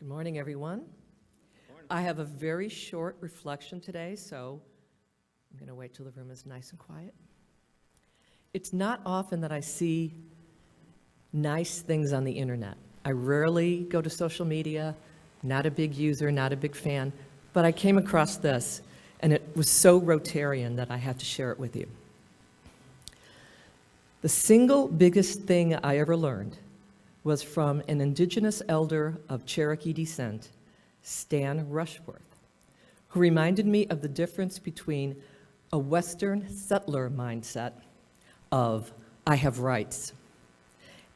Good morning, everyone. I have a very short reflection today, so I'm going to wait till the room is nice and quiet. It's not often that I see nice things on the internet. I rarely go to social media, not a big user, not a big fan, but I came across this, and it was so Rotarian that I had to share it with you. The single biggest thing I ever learned was from an indigenous elder of Cherokee descent, Stan Rushworth, who reminded me of the difference between a Western settler mindset of, I have rights,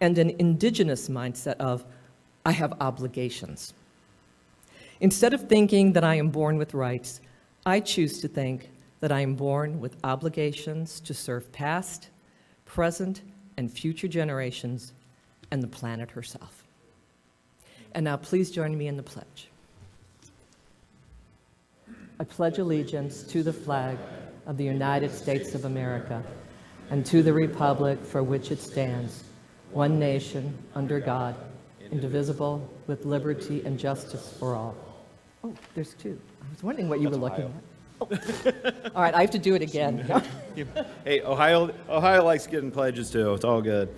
and an indigenous mindset of, I have obligations. Instead of thinking that I am born with rights, I choose to think that I am born with obligations to serve past, present, and future generations and the planet herself. And now please join me in the pledge. I pledge allegiance to the flag of the United States of America and to the republic for which it stands, one nation, under God, indivisible, with liberty and justice for all. Oh, there's two. I was wondering what you were looking at. Oh. All right, I have to do it again. Hey, Ohio likes getting pledges too. It's all good.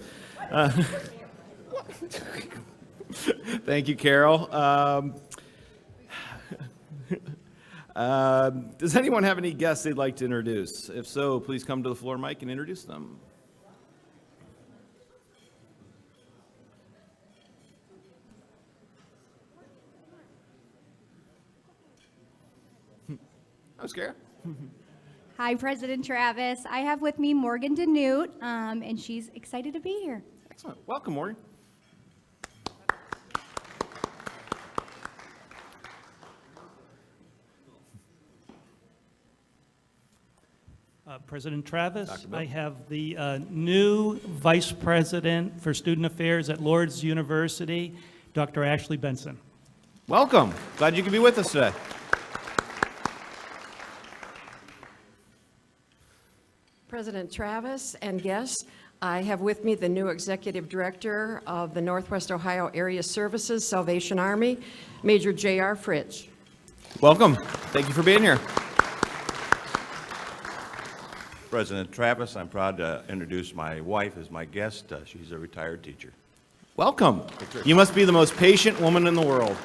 Thank you, Carol. Does anyone have any guests they'd like to introduce? If so, please come to the floor mic and introduce them. I'm scared. Hi, President Travis. I have with me Morgan Danute, and she's excited to be here. Excellent. Welcome, Morgan. President Travis, I have the new Vice President for Student Affairs at Lourdes University, Dr. Ashley Benson. Welcome. Glad you could be with us today. President Travis and guests, I have with me the new Executive Director of the Northwest Ohio Area Services Salvation Army, Major J.R. Fritsch. Welcome. Thank you for being here. President Travis, I'm proud to introduce my wife as my guest. She's a retired teacher. Welcome. You must be the most patient woman in the world.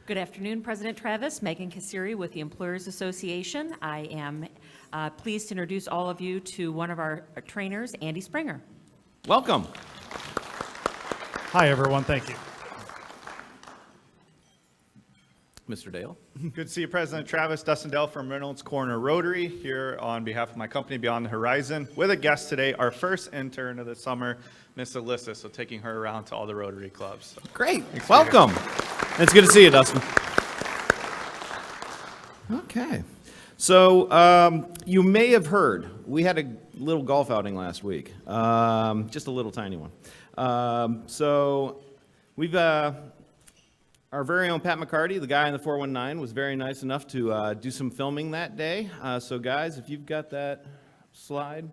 Good afternoon, President Travis. Megan Kassiri with the Employers Association. I am pleased to introduce all of you to one of our trainers, Andy Springer. Welcome. Hi, everyone. Thank you. Mr. Dale. Good to see you, President Travis. Dustin Dell from Reynolds Corner Rotary here on behalf of my company, Beyond the Horizon, with a guest today, our first intern of the summer, Miss Alyssa, so taking her around to all the Rotary clubs. So, great. Welcome. It's good to see you, Dustin. Okay. So you may have heard, we had a little golf outing last week, just a little tiny one. So we've... Our very own Pat McCarty, the guy in the 419, was very nice enough to do some filming that day. So guys, if you've got that slide.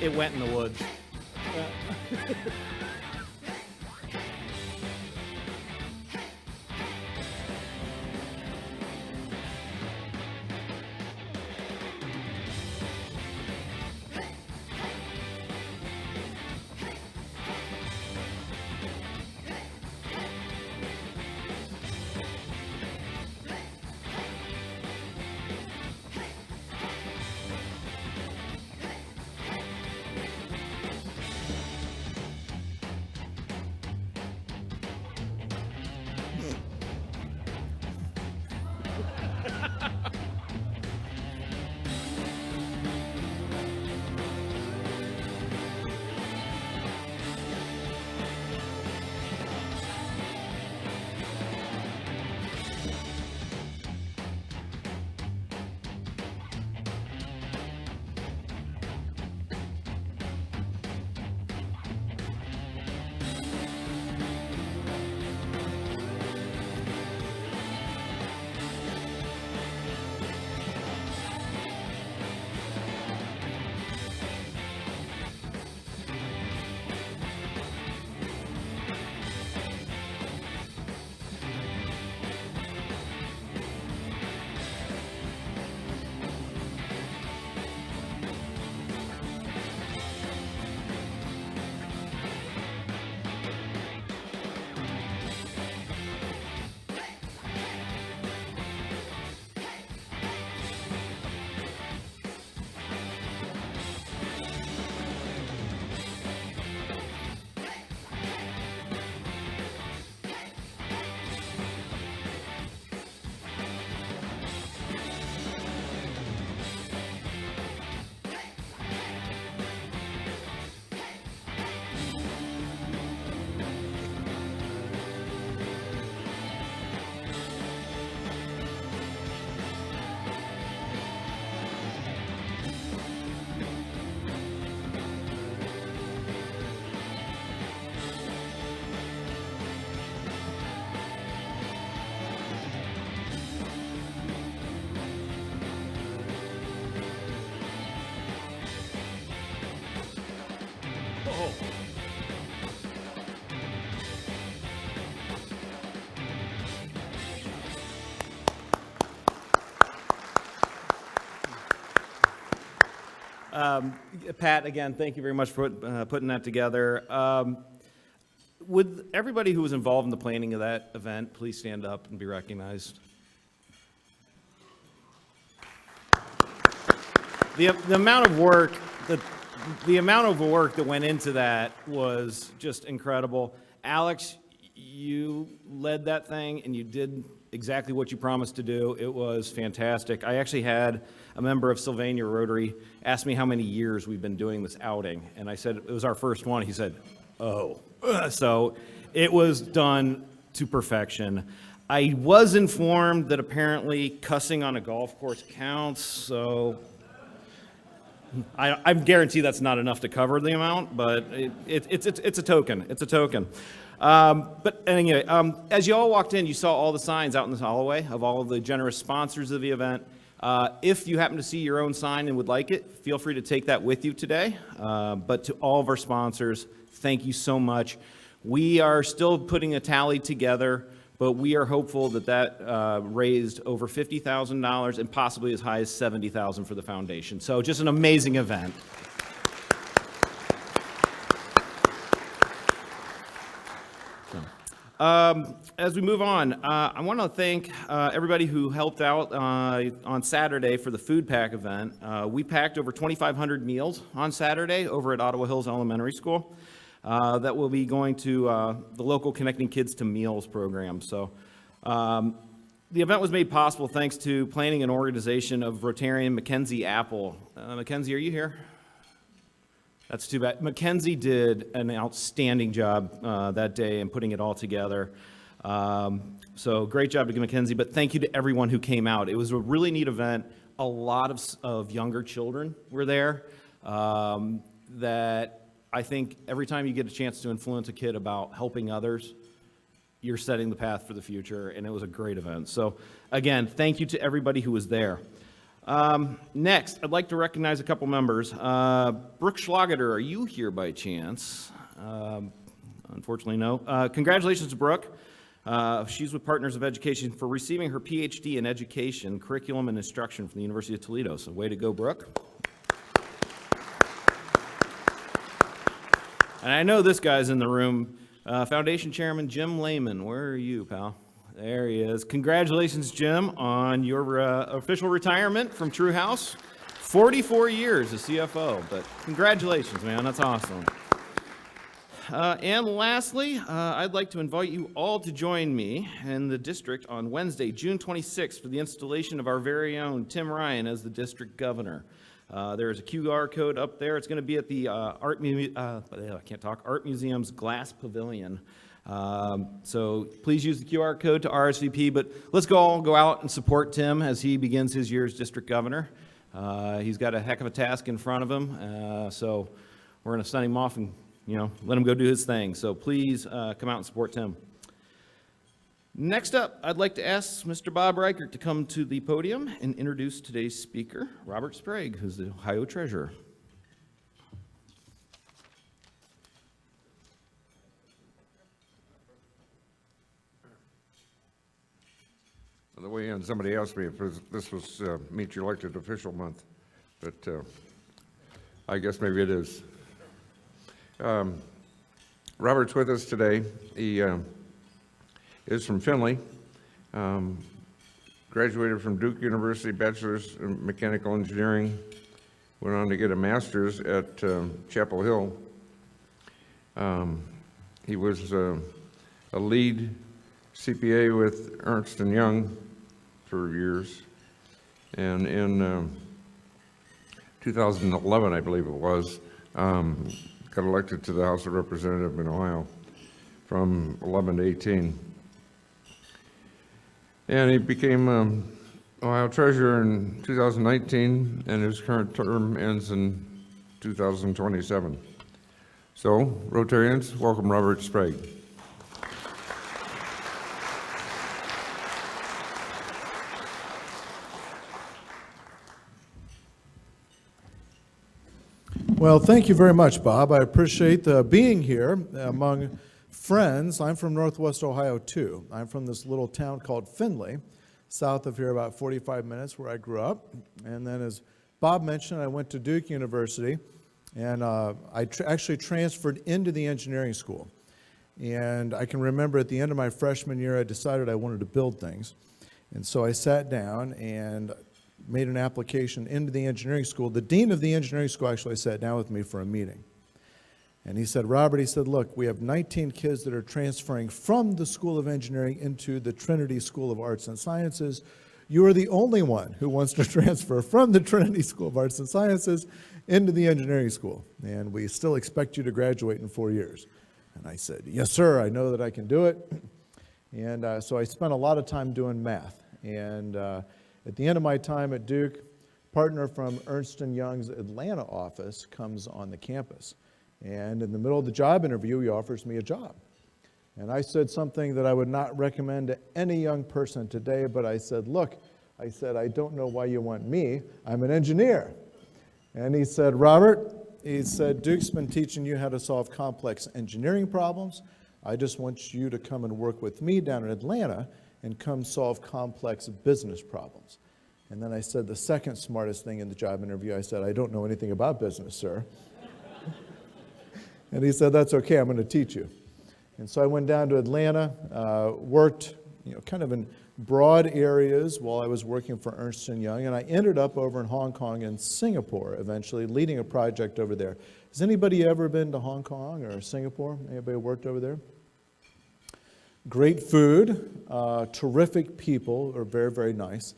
It went in the woods. Pat, again, thank you very much for putting that together. Would everybody who was involved in the planning of that event please stand up and be recognized? The amount of work that went into that was just incredible. Alex, you led that thing and you did exactly what you promised to do. It was fantastic. I actually had a member of Toledo Rotary ask me how many years we've been doing this outing, and I said it was our first one. He said, oh. So it was done to perfection. I was informed that apparently cussing on a golf course counts, so I guarantee that's not enough to cover the amount, but it's a token. It's a token. But anyway, as you all walked in, you saw all the signs out in the hallway of all of the generous sponsors of the event. If you happen to see your own sign and would like it, feel free to take that with you today. But to all of our sponsors, thank you so much. We are still putting a tally together, but we are hopeful that raised over $50,000 and possibly as high as $70,000 for the foundation. So just an amazing event. As we move on, I want to thank everybody who helped out on Saturday for the food pack event. We packed over 2,500 meals on Saturday over at Ottawa Hills Elementary School that will be going to the local Connecting Kids to Meals program. So the event was made possible thanks to planning and organization of Rotarian Mackenzie Apple. Mackenzie, are you here? That's too bad. Mackenzie did an outstanding job that day in putting it all together. So great job to Mackenzie, but thank you to everyone who came out. It was a really neat event. A lot of younger children were there that I think every time you get a chance to influence a kid about helping others, you're setting the path for the future, and it was a great event. So again, thank you to everybody who was there. Next, I'd like to recognize a couple members. Brooke Schlageter, are you here by chance? Unfortunately, no. Congratulations to Brooke. She's with Partners of Education for receiving her PhD in Education, Curriculum and Instruction from the University of Toledo. So way to go, Brooke. And I know this guy's in the room. Foundation Chairman Jim Lehman, where are you, pal? There he is. Congratulations, Jim, on your official retirement from True House. 44 years as CFO, but congratulations, man. That's awesome. And lastly, I'd like to invite you all to join me in the district on Wednesday, June 26th, for the installation of our very own Tim Ryan as the district governor. There's a QR code up there. It's going to be at the Art Museum's Glass Pavilion. So please use the QR code to RSVP, but let's all go out and support Tim as he begins his year as district governor. He's got a heck of a task in front of him, so we're going to send him off and let him go do his thing. So please come out and support Tim. Next up, I'd like to ask Mr. Bob Reichert to come to the podium and introduce today's speaker, Robert Sprague, who's the Ohio Treasurer. On the way in, somebody asked me if this was Meet Your Elected Official Month, but I guess maybe it is. Robert's with us today. He is from Findlay, graduated from Duke University, bachelor's in mechanical engineering, went on to get a master's at Chapel Hill. He was a lead CPA with Ernst & Young for years, and in 2011, I believe it was, got elected to the House of Representatives in Ohio from 11 to 18. And he became Ohio Treasurer in 2019, and his current term ends in 2027. So, Rotarians, welcome Robert Sprague. Well, thank you very much, Bob. I appreciate being here among friends. I'm from Northwest Ohio, too. I'm from this little town called Findlay, south of here about 45 minutes, where I grew up. And then, as Bob mentioned, I went to Duke University, and I actually transferred into the engineering school. And I can remember at the end of my freshman year, I decided I wanted to build things. And so I sat down and made an application into the engineering school. The dean of the engineering school actually sat down with me for a meeting. And he said, Robert, he said, look, we have 19 kids that are transferring from the School of Engineering into the Trinity School of Arts and Sciences. You are the only one who wants to transfer from the Trinity School of Arts and Sciences into the engineering school. And we still expect you to graduate in 4 years. And I said, yes, sir, I know that I can do it. And so I spent a lot of time doing math. And at the end of my time at Duke, a partner from Ernst & Young's Atlanta office comes on the campus. And in the middle of the job interview, he offers me a job. And I said something that I would not recommend to any young person today, but I said, look, I said, I don't know why you want me. I'm an engineer. And he said, Robert, he said, Duke's been teaching you how to solve complex engineering problems. I just want you to come and work with me down in Atlanta and come solve complex business problems. And then I said the second smartest thing in the job interview. I said, I don't know anything about business, sir. And he said, that's okay, I'm going to teach you. And so I went down to Atlanta, worked kind of in broad areas while I was working for Ernst & Young, and I ended up over in Hong Kong and Singapore eventually, leading a project over there. Has anybody ever been to Hong Kong or Singapore? Anybody worked over there? Great food, terrific people, are very, very nice.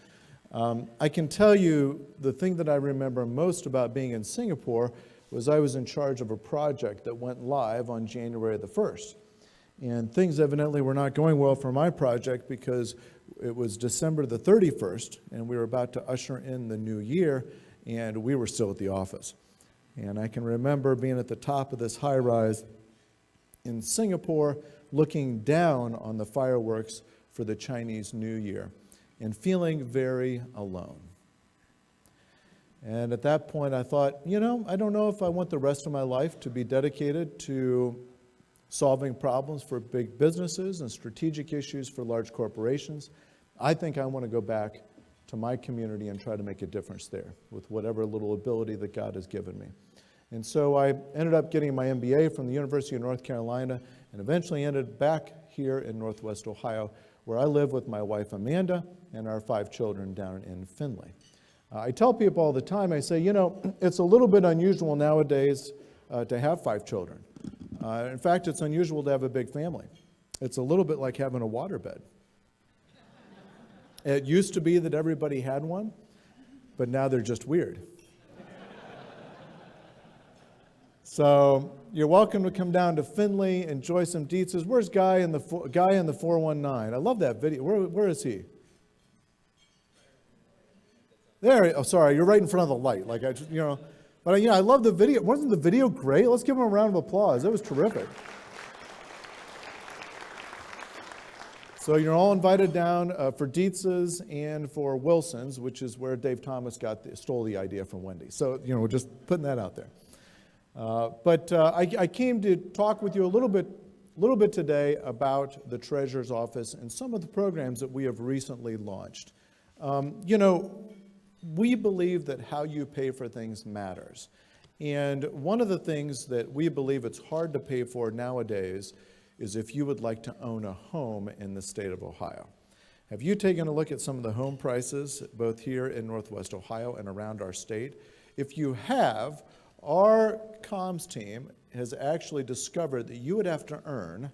I can tell you the thing that I remember most about being in Singapore was I was in charge of a project that went live on January the 1st. And things evidently were not going well for my project because it was December the 31st, and we were about to usher in the new year, and we were still at the office. And I can remember being at the top of this high-rise in Singapore, looking down on the fireworks for the Chinese New Year, and feeling very alone. And at that point, I thought, I don't know if I want the rest of my life to be dedicated to solving problems for big businesses and strategic issues for large corporations. I think I want to go back to my community and try to make a difference there with whatever little ability that God has given me. And so I ended up getting my MBA from the University of North Carolina and eventually ended back here in Northwest Ohio, where I live with my wife Amanda and our 5 children down in Findlay. I tell people all the time, I say, it's a little bit unusual nowadays to have 5 children. In fact, it's unusual to have a big family. It's a little bit like having a waterbed. It used to be that everybody had one, but now they're just weird. So you're welcome to come down to Findlay, enjoy some Dietz's. Where's Guy in the 419? I love that video. Where is he? There, oh, sorry, you're right in front of the light. But I love the video. Wasn't the video great? Let's give him a round of applause. It was terrific. So you're all invited down for Dietz's and for Wilson's, which is where Dave Thomas stole the idea from Wendy. So, we're just putting that out there. But I came to talk with you a little bit today about the Treasurer's Office and some of the programs that we have recently launched. We believe that how you pay for things matters. And one of the things that we believe it's hard to pay for nowadays is if you would like to own a home in the state of Ohio. Have you taken a look at some of the home prices, both here in Northwest Ohio and around our state? If you have, our comms team has actually discovered that you would have to earn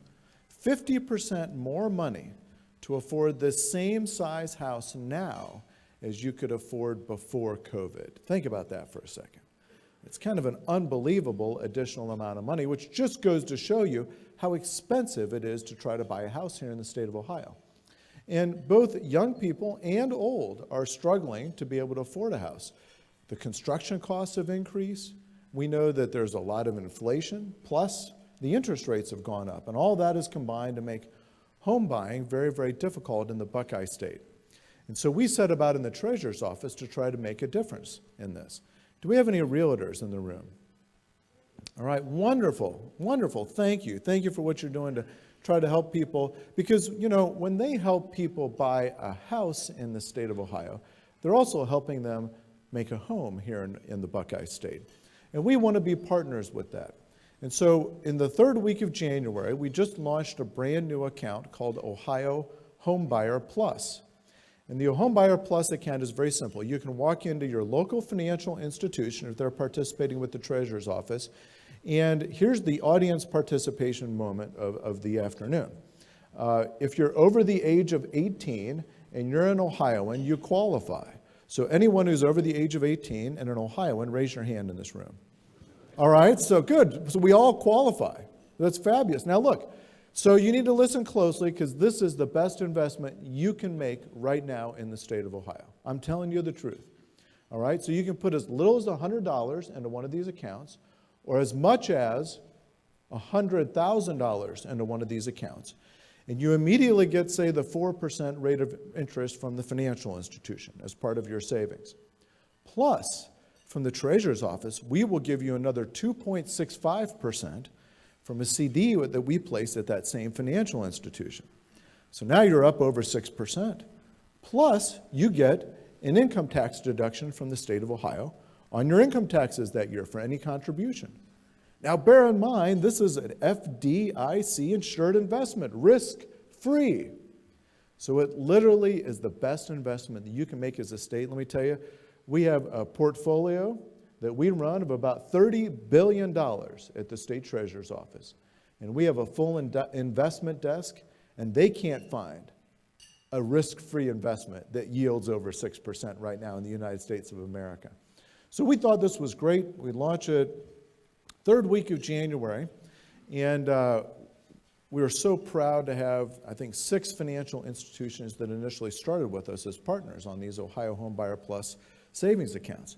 50% more money to afford this same size house now as you could afford before COVID. Think about that for a second. It's kind of an unbelievable additional amount of money, which just goes to show you how expensive it is to try to buy a house here in the state of Ohio. And both young people and old are struggling to be able to afford a house. The construction costs have increased. We know that there's a lot of inflation, plus the interest rates have gone up, and all that is combined to make home buying very, very difficult in the Buckeye State. And so we set about in the Treasurer's Office to try to make a difference in this. Do we have any realtors in the room? All right, wonderful, wonderful. Thank you. Thank you for what you're doing to try to help people. Because, when they help people buy a house in the state of Ohio, they're also helping them make a home here in the Buckeye State. And we want to be partners with that. And so in the third week of January, we just launched a brand new account called Ohio Homebuyer Plus. And the Homebuyer Plus account is very simple. You can walk into your local financial institution if they're participating with the Treasurer's Office. And here's the audience participation moment of the afternoon. If you're over the age of 18 and you're an Ohioan, you qualify. So anyone who's over the age of 18 and an Ohioan, raise your hand in this room. All right, so good. So we all qualify. That's fabulous. Now look, so you need to listen closely because this is the best investment you can make right now in the state of Ohio. I'm telling you the truth. All right, so you can put as little as $100 into one of these accounts or as much as $100,000 into one of these accounts. And you immediately get, say, the 4% rate of interest from the financial institution as part of your savings. Plus, from the Treasurer's Office, we will give you another 2.65% from a CD that we place at that same financial institution. So now you're up over 6%. Plus, you get an income tax deduction from the state of Ohio on your income taxes that year for any contribution. Now, bear in mind, this is an FDIC insured investment, risk-free. So it literally is the best investment that you can make as a state. Let me tell you, we have a portfolio that we run of about $30 billion at the state treasurer's office. And we have a full investment desk, and they can't find a risk-free investment that yields over 6% right now in the United States of America. So we thought this was great. We launched it third week of January, and we were so proud to have, I think, 6 financial institutions that initially started with us as partners on these Ohio Homebuyer Plus savings accounts.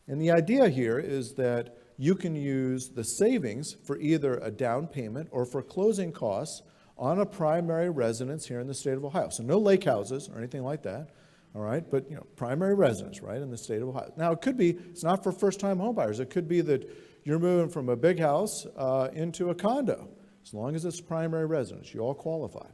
And the idea here is that you can use the savings for either a down payment or for closing costs on a primary residence here in the state of Ohio. So no lake houses or anything like that, all right? But, you know, primary residence, right, in the state of Ohio. Now, it could be, it's not for first-time homebuyers. It could be that you're moving from a big house into a condo. As long as it's primary residence, you all qualify.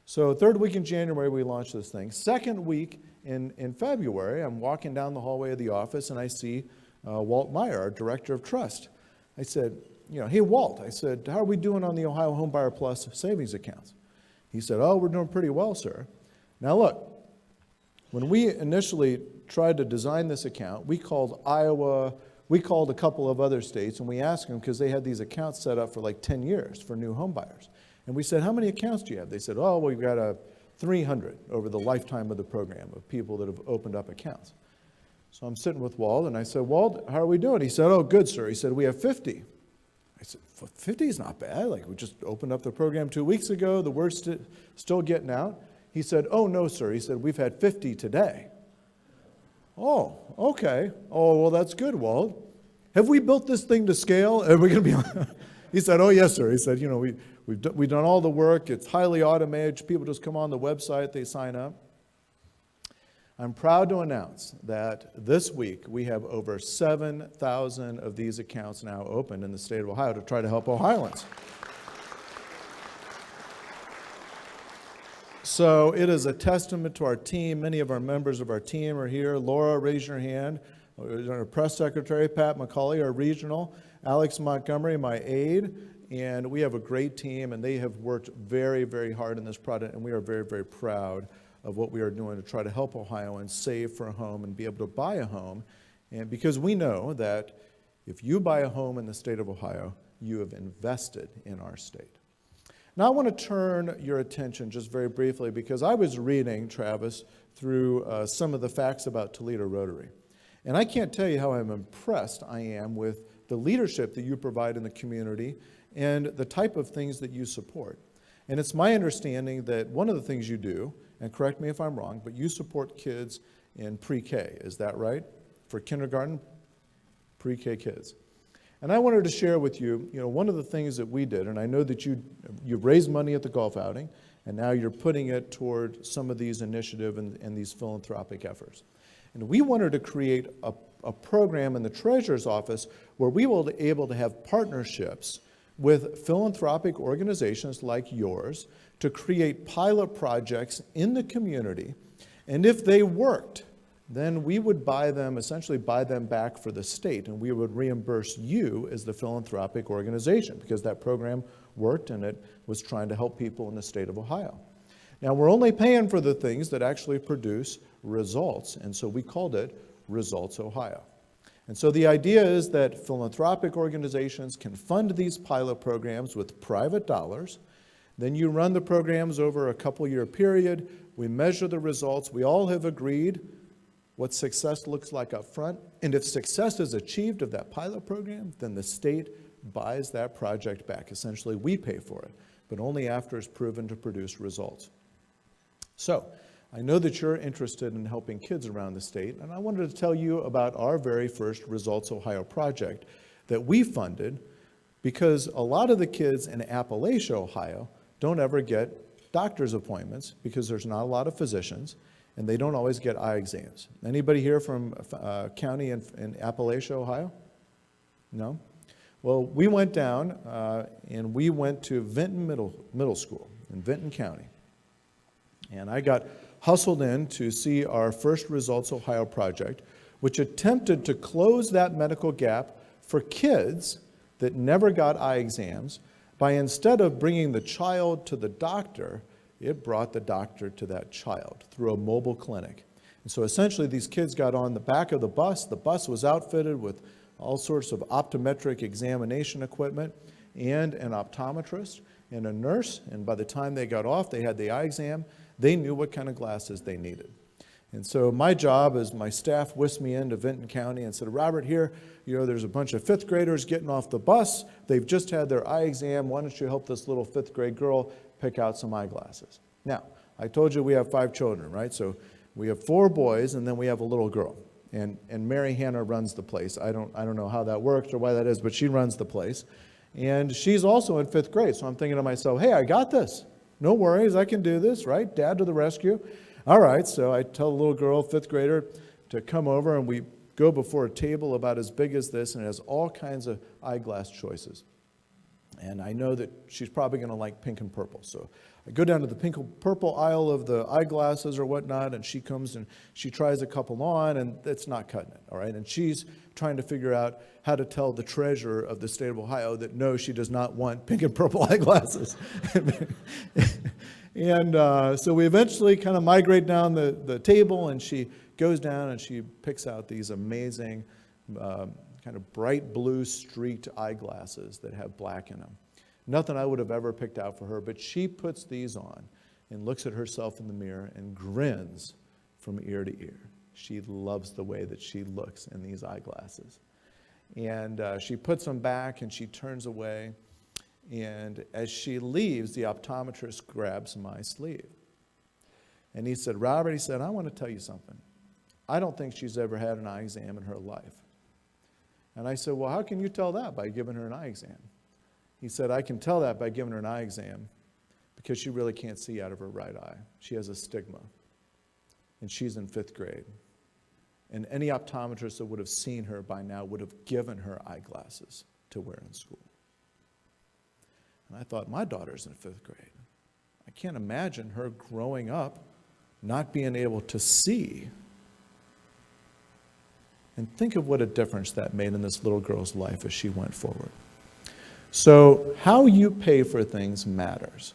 So third week in January, we launched this thing. Second week in February, I'm walking down the hallway of the office, and I see Walt Meyer, our Director of Trust. I said, you know, hey, Walt, I said, how are we doing on the Ohio Homebuyer Plus savings accounts? He said, oh, we're doing pretty well, sir. Now, look, when we initially tried to design this account, we called Iowa, we called a couple of other states, and we asked them, because they had these accounts set up for like 10 years for new home buyers. And we said, how many accounts do you have? They said, oh, well, we've got 300 over the lifetime of the program of people that have opened up accounts. So I'm sitting with Walt, and I said, Walt, how are we doing? He said, oh, good, sir. He said, we have 50. I said, 50 is not bad. Like, we just opened up the program 2 weeks ago. The word's still getting out. He said, oh, no, sir. He said, we've had 50 today. Oh, okay. Oh, well, that's good, Walt. Have we built this thing to scale? Are we going to be? He said, oh, yes, sir. He said, you know, we've done all the work. It's highly automated. People just come on the website. They sign up. I'm proud to announce that this week we have over 7,000 of these accounts now open in the state of Ohio to try to help Ohioans. So it is a testament to our team. Many of our members of our team are here. Laura, raise your hand. Our press secretary, Pat McCauley, our regional. Alex Montgomery, my aide. And we have a great team, and they have worked very, very hard in this project, and we are very, very proud of what we are doing to try to help Ohioans save for a home and be able to buy a home. And because we know that if you buy a home in the state of Ohio, you have invested in our state. Now I want to turn your attention just very briefly, because I was reading, Travis, through some of the facts about Toledo Rotary. And I can't tell you how impressed I am with the leadership that you provide in the community and the type of things that you support. And it's my understanding that one of the things you do, and correct me if I'm wrong, but you support kids in pre-K, is that right? For kindergarten, pre-K kids. And I wanted to share with you, one of the things that we did, and I know that you raised money at the golf outing, and now you're putting it toward some of these initiatives and these philanthropic efforts. And we wanted to create a program in the Treasurer's Office where we will be able to have partnerships with philanthropic organizations like yours to create pilot projects in the community. And if they worked, then we would essentially buy them back for the state, and we would reimburse you as the philanthropic organization, because that program worked and it was trying to help people in the state of Ohio. Now, we're only paying for the things that actually produce results, and so we called it Results Ohio. And so the idea is that philanthropic organizations can fund these pilot programs with private dollars. Then you run the programs over a couple-year period. We measure the results. We all have agreed what success looks like up front. And if success is achieved of that pilot program, then the state buys that project back. Essentially, we pay for it, but only after it's proven to produce results. So, I know that you're interested in helping kids around the state, and I wanted to tell you about our very first Results Ohio project that we funded, because a lot of the kids in Appalachia, Ohio, don't ever get doctor's appointments because there's not a lot of physicians, and they don't always get eye exams. Anybody here from a county in Appalachia, Ohio? No? Well, we went down and we went to Vinton Middle School in Vinton County. And I got hustled in to see our first Results Ohio project, which attempted to close that medical gap for kids that never got eye exams by, instead of bringing the child to the doctor, it brought the doctor to that child through a mobile clinic. And so essentially these kids got on the back of the bus. The bus was outfitted with all sorts of optometric examination equipment and an optometrist and a nurse. And by the time they got off, they had the eye exam. They knew what kind of glasses they needed. And so my job is, my staff whisked me into Vinton County and said, Robert, here, there's a bunch of fifth graders getting off the bus. They've just had their eye exam. Why don't you help this little fifth grade girl pick out some eyeglasses? Now, I told you we have 5 children, right? So we have 4 boys, and then we have a little girl. And Mary Hannah runs the place. I don't know how that works or why that is, but she runs the place. And she's also in 5th grade. So I'm thinking to myself, hey, I got this. No worries, I can do this, right? Dad to the rescue. All right, so I tell the little girl, 5th grader, to come over, and we go before a table about as big as this, and it has all kinds of eyeglass choices. And I know that she's probably going to like pink and purple. So I go down to the pink and purple aisle of the eyeglasses or whatnot, and she comes and she tries a couple on, and it's not cutting it, all right? And she's trying to figure out how to tell the treasurer of the state of Ohio that no, she does not want pink and purple eyeglasses. And so we eventually kind of migrate down the table, and she goes down and she picks out these amazing kind of bright blue streaked eyeglasses that have black in them. Nothing I would have ever picked out for her, but she puts these on and looks at herself in the mirror and grins from ear to ear. She loves the way that she looks in these eyeglasses. And she puts them back and she turns away. And as she leaves, the optometrist grabs my sleeve. And he said, Robert, he said, I want to tell you something. I don't think she's ever had an eye exam in her life. And I said, well, how can you tell that? By giving her an eye exam. He said, I can tell that by giving her an eye exam because she really can't see out of her right eye. She has astigma. And she's in 5th grade. And any optometrist that would have seen her by now would have given her eyeglasses to wear in school. And I thought, my daughter's in 5th grade. I can't imagine her growing up not being able to see. And think of what a difference that made in this little girl's life as she went forward. So how you pay for things matters.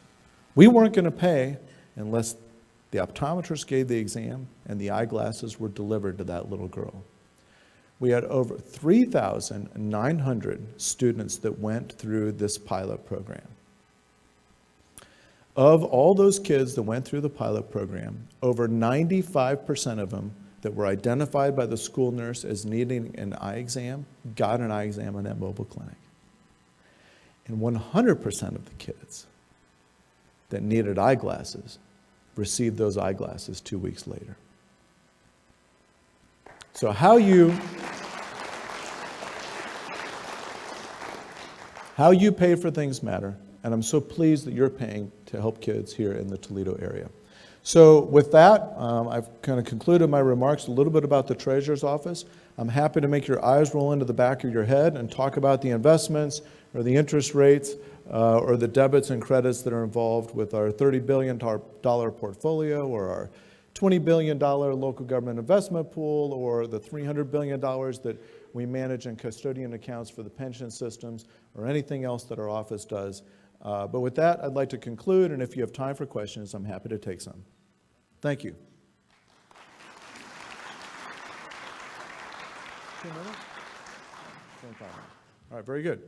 We weren't going to pay unless the optometrist gave the exam and the eyeglasses were delivered to that little girl. We had over 3,900 students that went through this pilot program. Of all those kids that went through the pilot program, over 95% of them that were identified by the school nurse as needing an eye exam got an eye exam in that mobile clinic. And 100% of the kids that needed eyeglasses received those eyeglasses 2 weeks later. So how you pay for things matter, and I'm so pleased that you're paying to help kids here in the Toledo area. So with that, I've kind of concluded my remarks a little bit about the Treasurer's Office. I'm happy to make your eyes roll into the back of your head and talk about the investments or the interest rates or the debits and credits that are involved with our $30 billion portfolio or our $20 billion local government investment pool or the $300 billion that we manage in custodian accounts for the pension systems or anything else that our office does. But with that, I'd like to conclude, and if you have time for questions, I'm happy to take some. Thank you. 2 minutes? 25 minutes. All right, very good.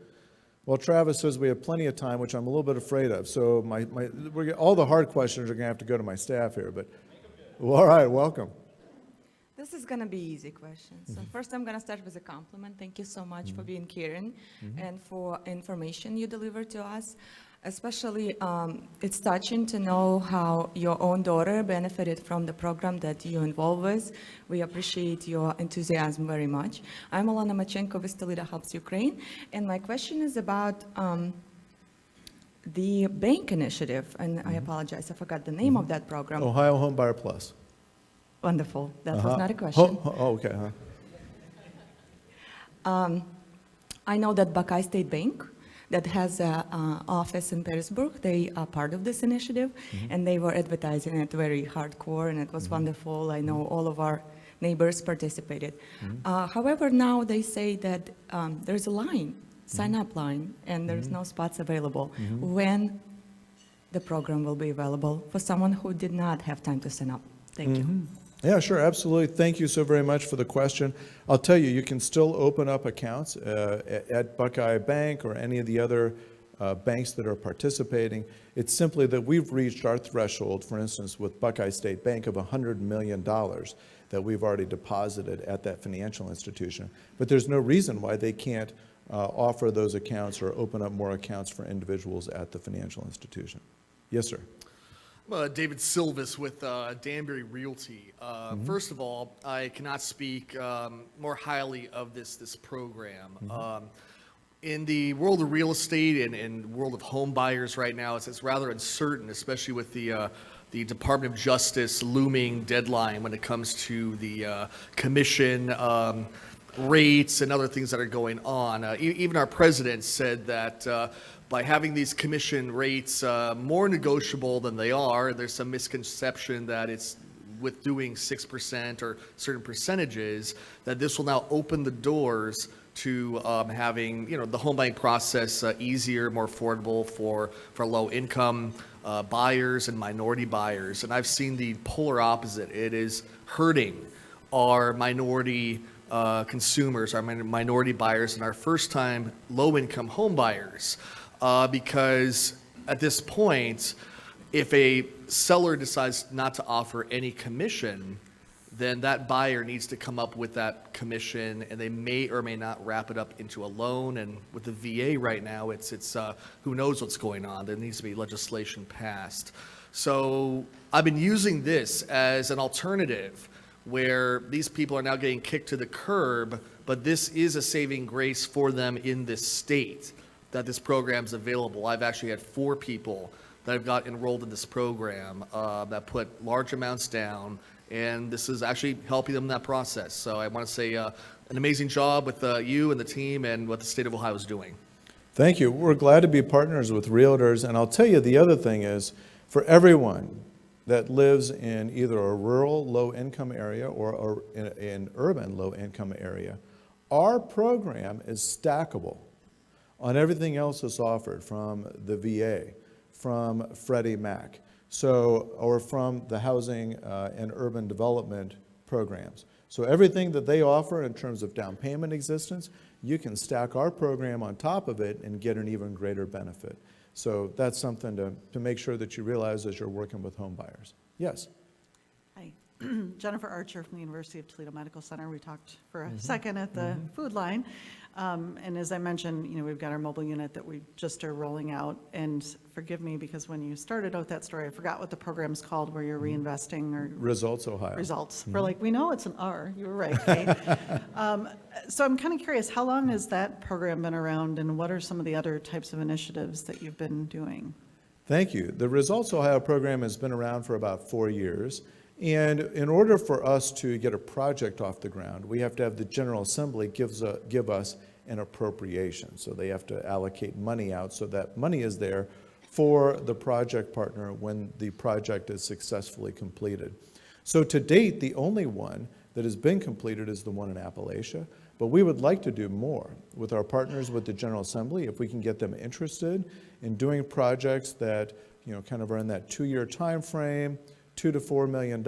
Well, Travis says we have plenty of time, which I'm a little bit afraid of. So all the hard questions are going to have to go to my staff here. But well, all right, welcome. This is going to be easy questions. So first, I'm going to start with a compliment. Thank you so much for being caring and for information you deliver to us. Especially, it's touching to know how your own daughter benefited from the program that you're involved with. We appreciate your enthusiasm very much. I'm Alana Machenko with Toledo Helps Ukraine, and my question is about the bank initiative, and I apologize, I forgot the name of that program. Ohio Homebuyer Plus. Wonderful. That was not a question. Okay. I know that Buckeye State Bank, that has an office in Petersburg, they are part of this initiative, and they were advertising it very hardcore, and it was wonderful. I know all of our neighbors participated. However, now they say that there's a line, sign-up line, and there's no spots available. When the program will be available for someone who did not have time to sign up? Thank you. Yeah, sure, absolutely. Thank you so very much for the question. I'll tell you, you can still open up accounts at Buckeye Bank or any of the other banks that are participating. It's simply that we've reached our threshold, for instance, with Buckeye State Bank of $100 million that we've already deposited at that financial institution. But there's no reason why they can't offer those accounts or open up more accounts for individuals at the financial institution. Yes, sir. David Silvis with Danbury Realty. First of all, I cannot speak more highly of this program. In the world of real estate and world of home buyers right now, it's rather uncertain, especially with the Department of Justice looming deadline when it comes to the commission rates and other things that are going on. Even our president said that by having these commission rates more negotiable than they are, there's some misconception that it's with doing 6% or certain percentages, that this will now open the doors to having the home buying process easier, more affordable for low income buyers and minority buyers. And I've seen the polar opposite. It is hurting our minority consumers, our minority buyers, and our first time low income home buyers. Because at this point, if a seller decides not to offer any commission, then that buyer needs to come up with that commission, and they may or may not wrap it up into a loan. And with the VA right now, it's who knows what's going on. There needs to be legislation passed. So I've been using this as an alternative where these people are now getting kicked to the curb, but this is a saving grace for them in this state, that this program is available. I've actually had 4 people that have got enrolled in this program that put large amounts down, and this is actually helping them in that process. So I want to say an amazing job with you and the team and what the state of Ohio is doing. Thank you. We're glad to be partners with realtors, and I'll tell you the other thing is, for everyone that lives in either a rural low-income area or in an urban low-income area, our program is stackable on everything else that's offered from the VA, from Freddie Mac, or from the housing and urban development programs. So everything that they offer in terms of down payment existence, you can stack our program on top of it and get an even greater benefit. So that's something to make sure that you realize as you're working with home buyers. Yes? Hi, Jennifer Archer from the University of Toledo Medical Center. We talked for a second at the food line. And as I mentioned, we've got our mobile unit that we just are rolling out. And forgive me, because when you started out that story, I forgot what the program's called where you're reinvesting or... Results Ohio. Results. We're like, we know it's an R. You were right, Kate. So I'm kind of curious, how long has that program been around, and what are some of the other types of initiatives that you've been doing? Give you. The Results Ohio program has been around for about 4 years. And in order for us to get a project off the ground, we have to have the General Assembly give us an appropriation. So they have to allocate money out so that money is there for the project partner when the project is successfully completed. So to date, the only one that has been completed is the one in Appalachia, but we would like to do more with our partners with the General Assembly if we can get them interested in doing projects that, kind of are in that 2-year time frame, $2 to $4 million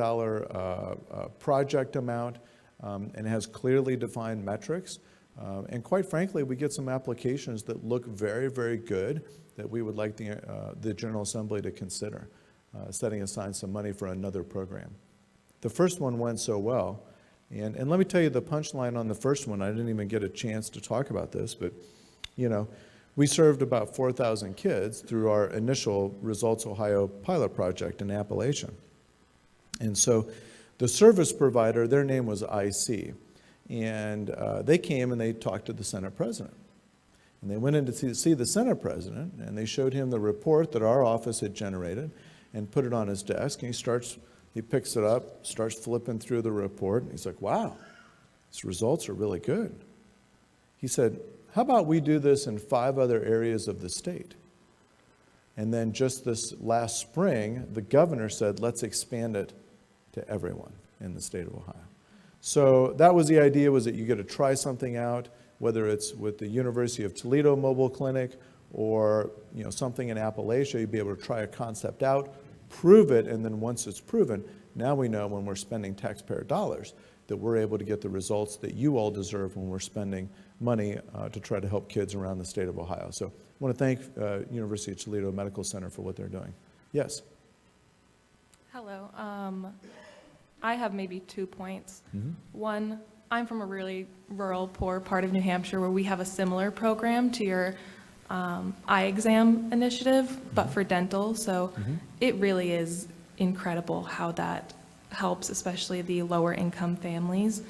project amount, and has clearly defined metrics. And quite frankly, we get some applications that look very, very good that we would like the General Assembly to consider setting aside some money for another program. The first one went so well, and let me tell you the punchline on the first one. I didn't even get a chance to talk about this, but we served about 4,000 kids through our initial Results Ohio pilot project in Appalachia. And so the service provider, their name was IC, and they came and they talked to the Senate president. And they went in to see the Senate president, and they showed him the report that our office had generated and put it on his desk, and he picks it up, starts flipping through the report, and he's like, wow, these results are really good. He said, how about we do this in 5 other areas of the state? And then just this last spring, the governor said, let's expand it to everyone in the state of Ohio. So that was the idea, was that you get to try something out, whether it's with the University of Toledo Mobile Clinic or something in Appalachia, you'd be able to try a concept out, prove it, and then once it's proven, now we know when we're spending taxpayer dollars that we're able to get the results that you all deserve when we're spending money to try to help kids around the state of Ohio. So I want to thank University of Toledo Medical Center for what they're doing. Yes? Hello. I have maybe 2 points. Mm-hmm. One, I'm from a really rural, poor part of New Hampshire where we have a similar program to your eye exam initiative, but for dental. So it really is incredible how that helps, especially the lower income families.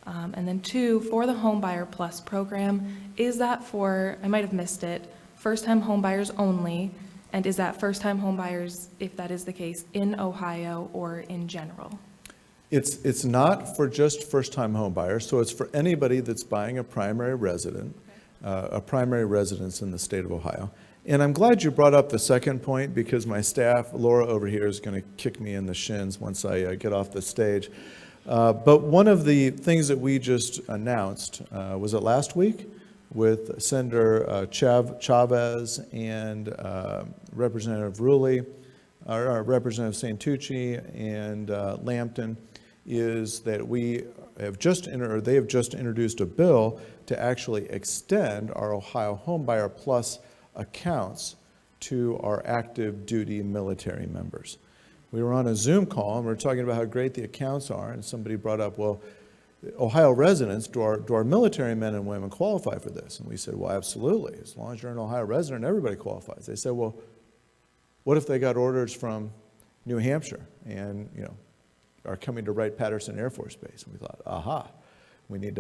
And then 2, for the Home Buyer Plus program, is that for, I might have missed it, first-time home buyers only? And is that first-time home buyers, if that is the case, in Ohio or in general? It's not for just first-time home buyers, so it's for anybody that's buying a primary residence in the state of Ohio. And I'm glad you brought up the second point, because my staff, Laura over here, is going to kick me in the shins once I get off the stage. But one of the things that we just announced, was it last week, with Senator Chavez and Representative Rulli, or Representative Santucci and Lambton, is that they have just introduced a bill to actually extend our Ohio Homebuyer Plus accounts to our active duty military members. We were on a Zoom call and we were talking about how great the accounts are, and somebody brought up, well, Ohio residents, do our military men and women qualify for this? And we said, well, absolutely. As long as you're an Ohio resident, everybody qualifies. They said, well, what if they got orders from New Hampshire and are coming to Wright-Patterson Air Force Base? And we thought, aha, we need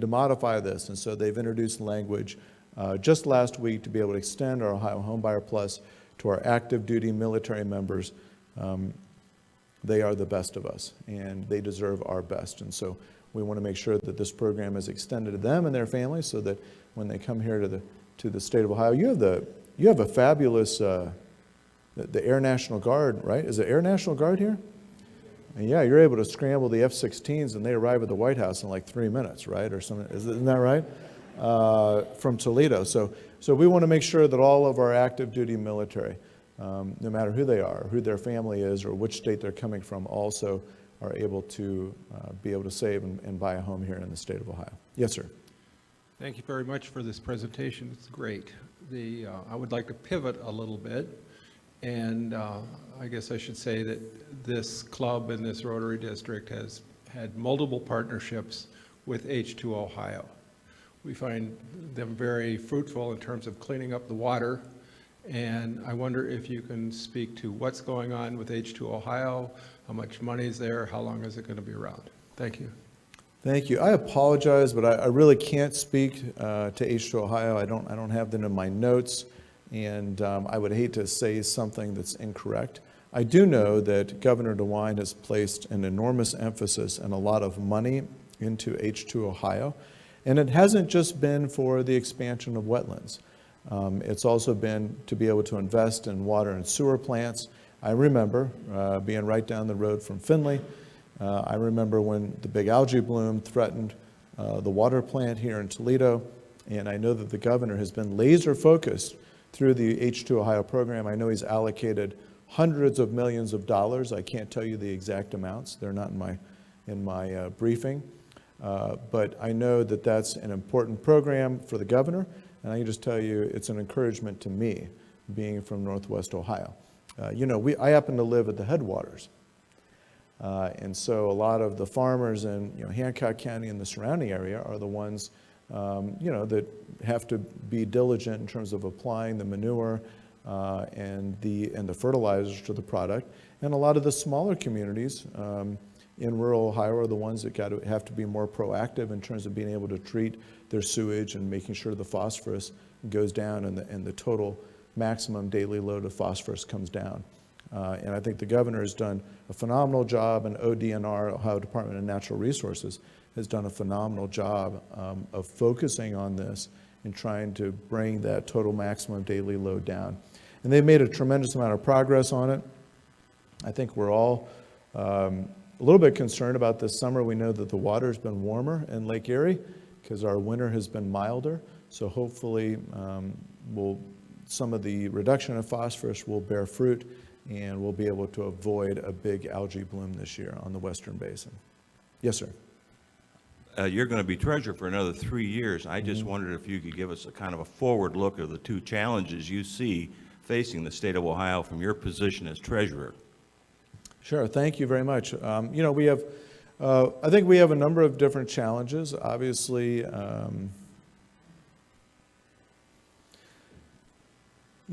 to modify this. And so they've introduced language just last week to be able to extend our Ohio Homebuyer Plus to our active duty military members. They are the best of us, and they deserve our best. And so we want to make sure that this program is extended to them and their families, so that when they come here to the state of Ohio, you have a fabulous the Air National Guard, right? Is it Air National Guard here? And yeah, you're able to scramble the F-16s and they arrive at the White House in like 3 minutes, right? Or something, isn't that right? From Toledo. So we want to make sure that all of our active duty military, no matter who they are, who their family is, or which state they're coming from, also are able to save and buy a home here in the state of Ohio. Yes, sir. Thank you very much for this presentation. It's great. I would like to pivot a little bit. And I guess I should say that this club in this Rotary District has had multiple partnerships with H2 Ohio. We find them very fruitful in terms of cleaning up the water. And I wonder if you can speak to what's going on with H2 Ohio, how much money is there, how long is it going to be around? Thank you. Thank you. I apologize, but I really can't speak to H2 Ohio. I don't have them in my notes. And I would hate to say something that's incorrect. I do know that Governor DeWine has placed an enormous emphasis and a lot of money into H2 Ohio. And it hasn't just been for the expansion of wetlands. It's also been to be able to invest in water and sewer plants. I remember being right down the road from Findlay I remember when the big algae bloom threatened the water plant here in Toledo, and I know that the governor has been laser focused through the H2 Ohio program. I know he's allocated hundreds of millions of dollars. I can't tell you the exact amounts. They're not in my briefing. But I know that that's an important program for the governor, and I can just tell you it's an encouragement to me, being from Northwest Ohio. I happen to live at the headwaters. And so a lot of the farmers in Hancock County and the surrounding area are the ones that have to be diligent in terms of applying the manure and the fertilizers to the product. And a lot of the smaller communities in rural Ohio are the ones that have to be more proactive in terms of being able to treat their sewage and making sure the phosphorus goes down and the total maximum daily load of phosphorus comes down. And I think the governor has done a phenomenal job, and ODNR, Ohio Department of Natural Resources, has done a phenomenal job of focusing on this and trying to bring that total maximum daily load down. And they've made a tremendous amount of progress on it. I think we're all a little bit concerned about this summer. We know that the water's been warmer in Lake Erie because our winter has been milder. So hopefully some of the reduction of phosphorus will bear fruit, and we'll be able to avoid a big algae bloom this year on the Western Basin. Yes, sir. You're going to be treasurer for another 3 years. I just wondered if you could give us a kind of a forward look of the two challenges you see facing the state of Ohio from your position as treasurer. Sure, thank you very much. We have, I think we have a number of different challenges. Obviously,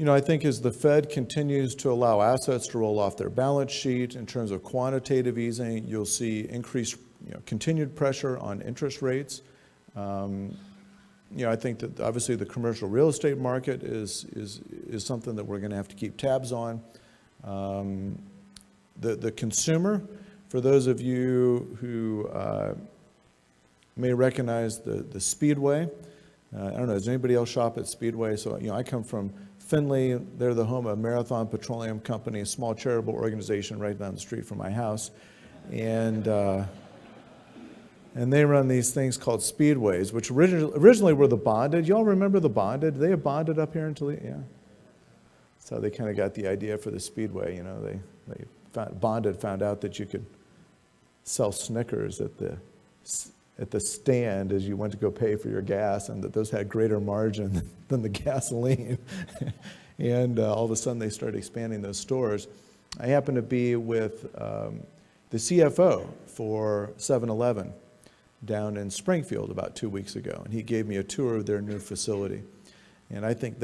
I think as the Fed continues to allow assets to roll off their balance sheet in terms of quantitative easing, you'll see increased, continued pressure on interest rates. I think that obviously the commercial real estate market is something that we're going to have to keep tabs on. The consumer, for those of you who may recognize the Speedway, I don't know, does anybody else shop at Speedway? So, I come from Findlay. They're the home of Marathon Petroleum Company, a small charitable organization right down the street from my house. And they run these things called Speedways, which originally were the bonded. Y'all remember the bonded? They have bonded up here in Toledo? Yeah. That's how they kind of got the idea for the Speedway. They bonded found out that you could sell Snickers at the stand as you went to go pay for your gas, and that those had greater margin than the gasoline. And all of a sudden they started expanding those stores. I happened to be with the CFO for 7-Eleven down in Springfield about 2 weeks ago, and he gave me a tour of their new facility. And I think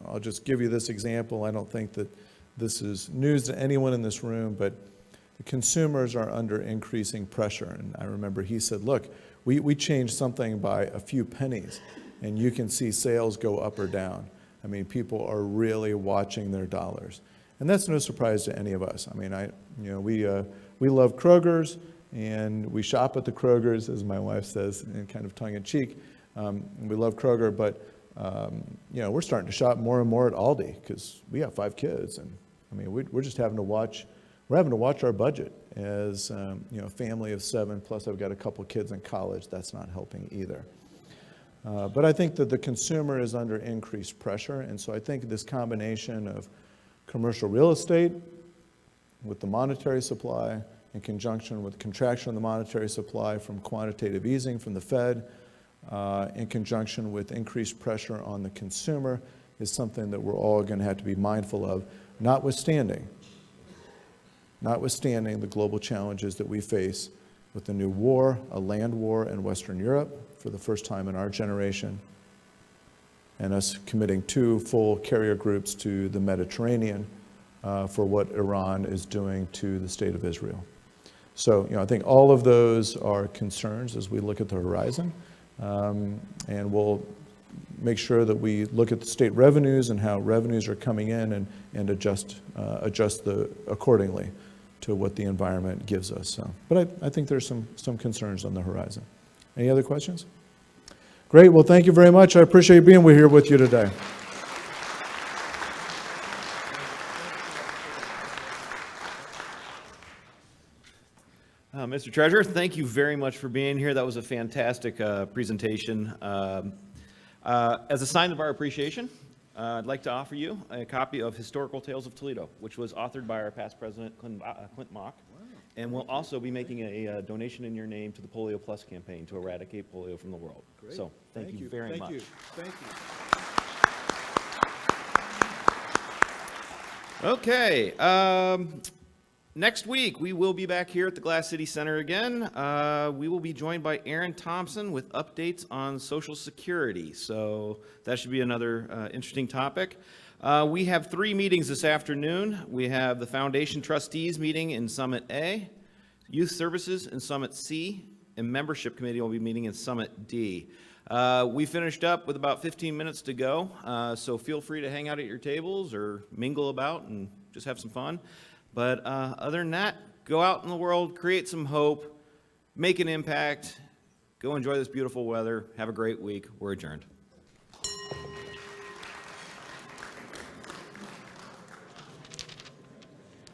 I'll just give you this example. I don't think that this is news to anyone in this room, but the consumers are under increasing pressure. And I remember he said, look, we changed something by a few pennies, and you can see sales go up or down. I mean, people are really watching their dollars. And that's no surprise to any of us. I mean, we love Kroger's, and we shop at the Kroger's, as my wife says, in kind of tongue-in-cheek. We love Kroger, but we're starting to shop more and more at Aldi because we have 5 kids, and I mean, we're just having to watch. We're having to watch our budget as a family of 7. Plus, I've got a couple kids in college. That's not helping either. But I think that the consumer is under increased pressure, and so I think this combination of commercial real estate with the monetary supply in conjunction with contraction of the monetary supply from quantitative easing from the Fed, in conjunction with increased pressure on the consumer, is something that we're all going to have to be mindful of, notwithstanding the global challenges that we face with the new war, a land war in Western Europe for the first time in our generation, and us committing 2 full carrier groups to the Mediterranean for what Iran is doing to the state of Israel. So, I think all of those are concerns as we look at the horizon, and we'll make sure that we look at the state revenues and how revenues are coming in and adjust accordingly to what the environment gives us. So, but I think there's some concerns on the horizon. Any other questions? Great. Well, thank you very much. I appreciate being here with you today. Mr. Treasurer, thank you very much for being here. That was a fantastic presentation. As a sign of our appreciation, I'd like to offer you a copy of Historical Tales of Toledo, which was authored by our past president, Clint Mock. And we'll also be making a donation in your name to the Polio Plus campaign to eradicate polio from the world. Great. So thank you very much. Thank you. Okay. Next week, we will be back here at the Glass City Center again. We will be joined by Aaron Thompson with updates on Social Security. So that should be another interesting topic. We have 3 meetings this afternoon. We have the Foundation Trustees meeting in Summit A, Youth Services in Summit C, and Membership Committee will be meeting in Summit D. We finished up with about 15 minutes to go, so feel free to hang out at your tables or mingle about and just have some fun. But other than that, go out in the world, create some hope, make an impact, go enjoy this beautiful weather, have a great week. We're adjourned.